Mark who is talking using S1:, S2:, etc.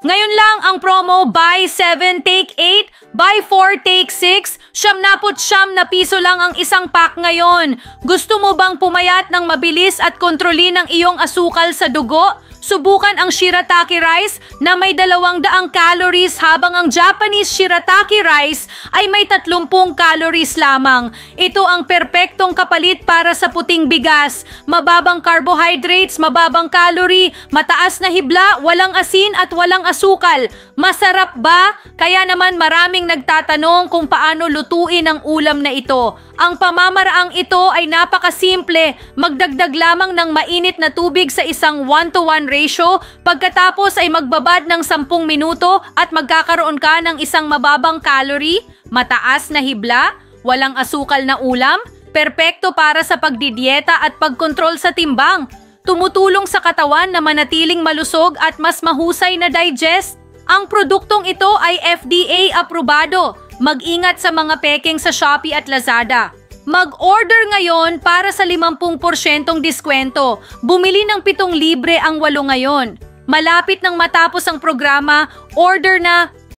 S1: Ngayon lang ang promo buy 7 take 8, buy 4 take 6, 79 na piso lang ang isang pack ngayon. Gusto mo bang pumayat ng mabilis at kontrolin ang iyong asukal sa dugo? Subukan ang shirataki rice na may 200 calories habang ang Japanese shirataki rice ay may 30 calories lamang. Ito ang perpektong kapalit para sa puting bigas. Mababang carbohydrates, mababang calorie, mataas na hibla, walang asin at walang asukal. Masarap ba? Kaya naman maraming nagtatanong kung paano lutuin ang ulam na ito. Ang pamamaraang ito ay napakasimple. Magdagdag lamang ng mainit na tubig sa isang 1:1 ratio. Pagkatapos ay magbabad ng 10 minuto at magkakaroon ka ng isang mababang calorie, mataas na hibla, walang asukal na ulam, perpekto para sa pagdidieta at pagkontrol sa timbang. Tumutulong sa katawan na manatiling malusog at mas mahusay na digest. Ang produktong ito ay FDA aprobado. Mag-ingat sa mga peking sa Shopee at Lazada. Mag-order ngayon para sa 50% diskwento. Bumili ng 7 libre ang 8 ngayon. Malapit nang matapos ang programa, order na